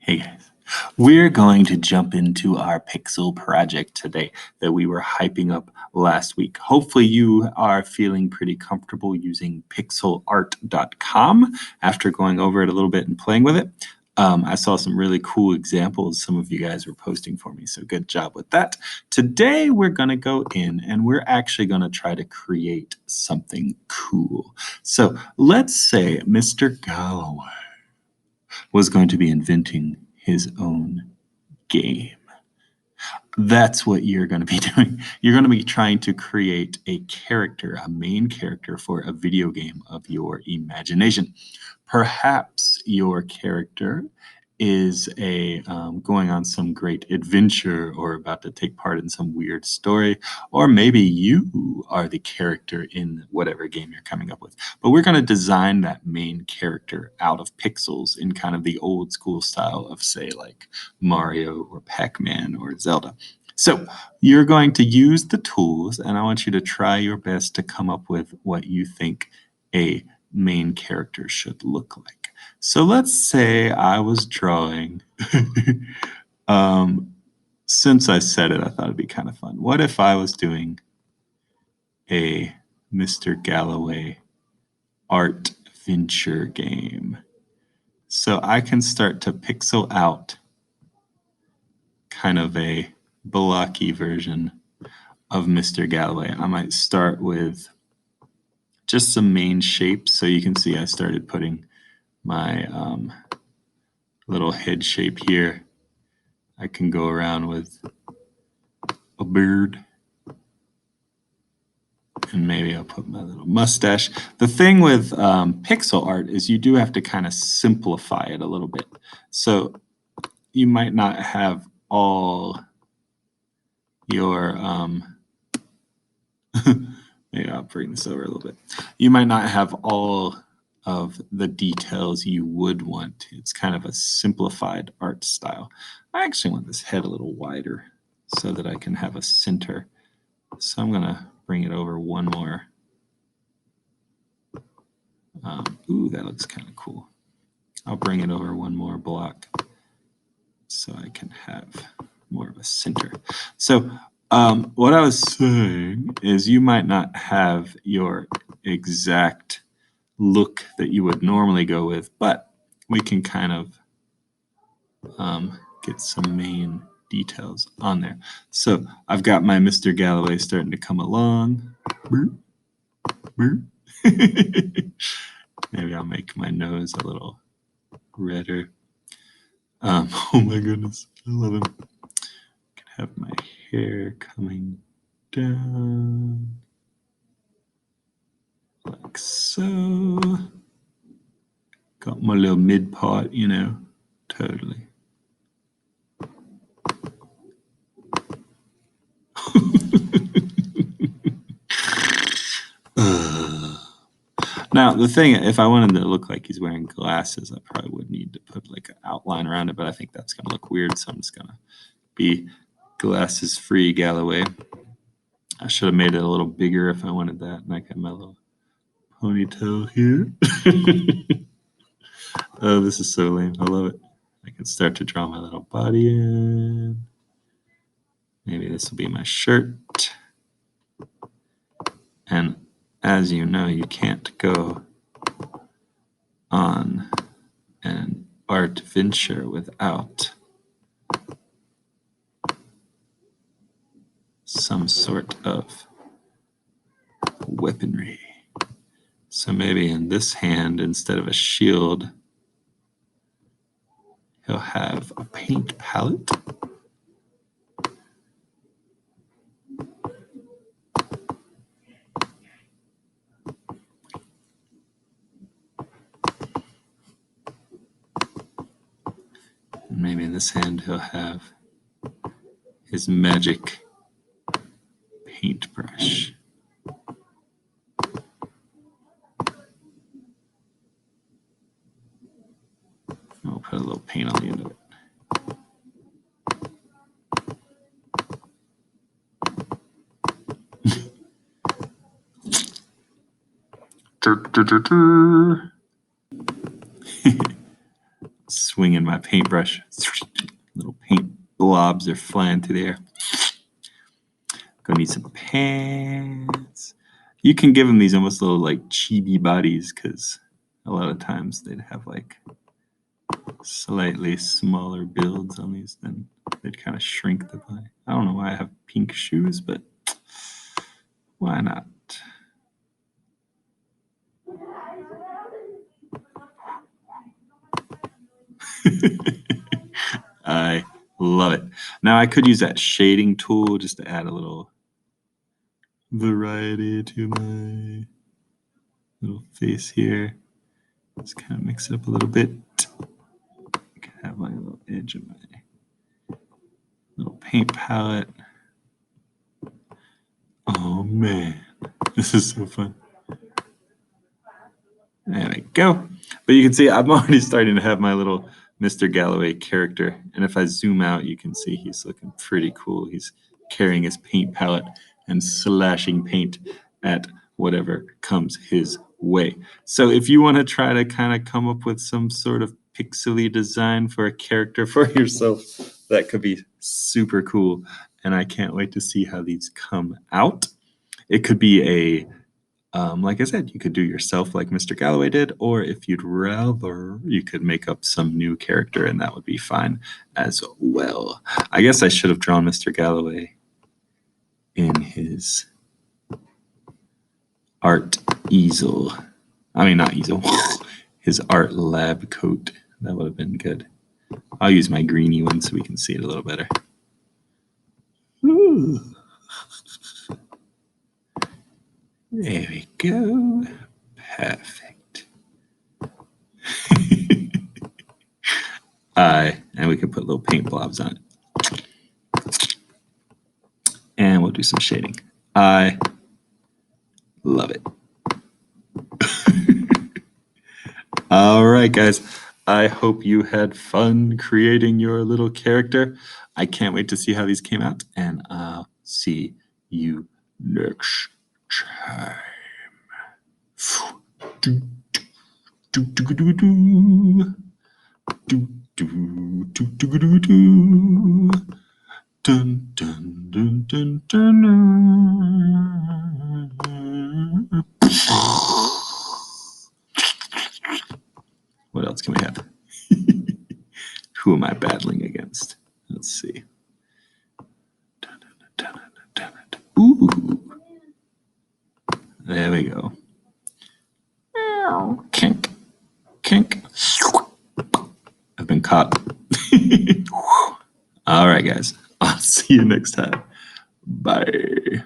Hey guys, we're going to jump into our Pixel project today that we were hyping up last week. Hopefully, you are feeling pretty comfortable using pixelart.com after going over it a little bit and playing with it. I saw some really cool examples some of you guys were posting for me, so good job with that. Today, we're going to go in and we're actually going to try to create something cool. So let's say Mr. Galloway was going to be inventing his own game. That's what you're going to be doing. You're going to be trying to create a character, a main character for a video game of your imagination. Perhaps your character is going on some great adventure or about to take part in some weird story, or maybe you are the character in whatever game you're coming up with. But we're going to design that main character out of pixels in kind of the old school style of, say, like Mario or Pac-Man or Zelda. So you're going to use the tools, and I want you to try your best to come up with what you think a main character should look like. So let's say I was drawing, um, since I said it, I thought it'd be kind of fun. What if I was doing a Mr. Galloway art venture game? So I can start to pixel out kind of a blocky version of Mr. Galloway. I might start with just some main shapes. So you can see I started putting my little head shape here. I can go around with a beard. And maybe I'll put my little mustache. The thing with pixel art is you do have to kind of simplify it a little bit. So you might not have all your maybe I'll bring this over a little bit. You might not have all of the details you would want. It's kind of a simplified art style. I actually want this head a little wider so that I can have a center. So I'm going to bring it over one more. Ooh, that looks kind of cool. I'll bring it over one more block so I can have more of a center. So what I was saying is you might not have your exact look that you would normally go with, but we can kind of get some main details on there. So I've got my Mr. Galloway starting to come along. Maybe I'll make my nose a little redder. Oh my goodness, I love him. I can have my hair coming down like so. Got my little mid part, totally. Now, the thing, if I wanted to look like he's wearing glasses, I probably would need to put like an outline around it, but I think that's going to look weird, so I'm just going to be glasses-free Galloway. I should have made it a little bigger if I wanted that, and I got my little ponytail here. Oh, this is so lame. I love it. I can start to draw my little body in. Maybe this will be my shirt. And as you know, you can't go on an art venture without some sort of weaponry. So maybe in this hand, instead of a shield, he'll have a paint palette. And maybe in this hand, he'll have his magic paintbrush. I'll put a little paint on the end of it. swinging my paintbrush. Little paint blobs are flying through the air. Gonna need some pants. You can give them these almost little like chibi bodies because a lot of times they'd have like slightly smaller builds on these, then they'd kind of shrink the body. I don't know why I have pink shoes, but why not? I love it. Now I could use that shading tool just to add a little variety to my little face here. Just kind of mix it up a little bit. Have my little edge of my little paint palette. Oh man, this is so fun. There we go. But you can see I'm already starting to have my little Mr. Galloway character. And if I zoom out, you can see he's looking pretty cool. He's carrying his paint palette and slashing paint at whatever comes his way. So if you want to try to kind of come up with some sort of pixely design for a character for yourself, that could be super cool. And I can't wait to see how these come out. It could be like I said, you could do yourself like Mr. Galloway did, or if you'd rather, you could make up some new character and that would be fine as well. I guess I should have drawn Mr. Galloway in his art easel. I mean, not easel, his art lab coat. That would have been good. I'll use my greeny one so we can see it a little better. Ooh. There we go. Perfect. And we can put little paint blobs on it. And we'll do some shading. I love it. All right, guys. I hope you had fun creating your little character. I can't wait to see how these came out, and I'll see you next time. Do, do, do, do, do, do, do, do, do, do, do. Dun, dun, dun, dun, dun, dun. What else can we have? Who am I battling against? Let's see. Ooh. There we go. Kink. Kink. I've been caught. All right, guys. I'll see you next time. Bye.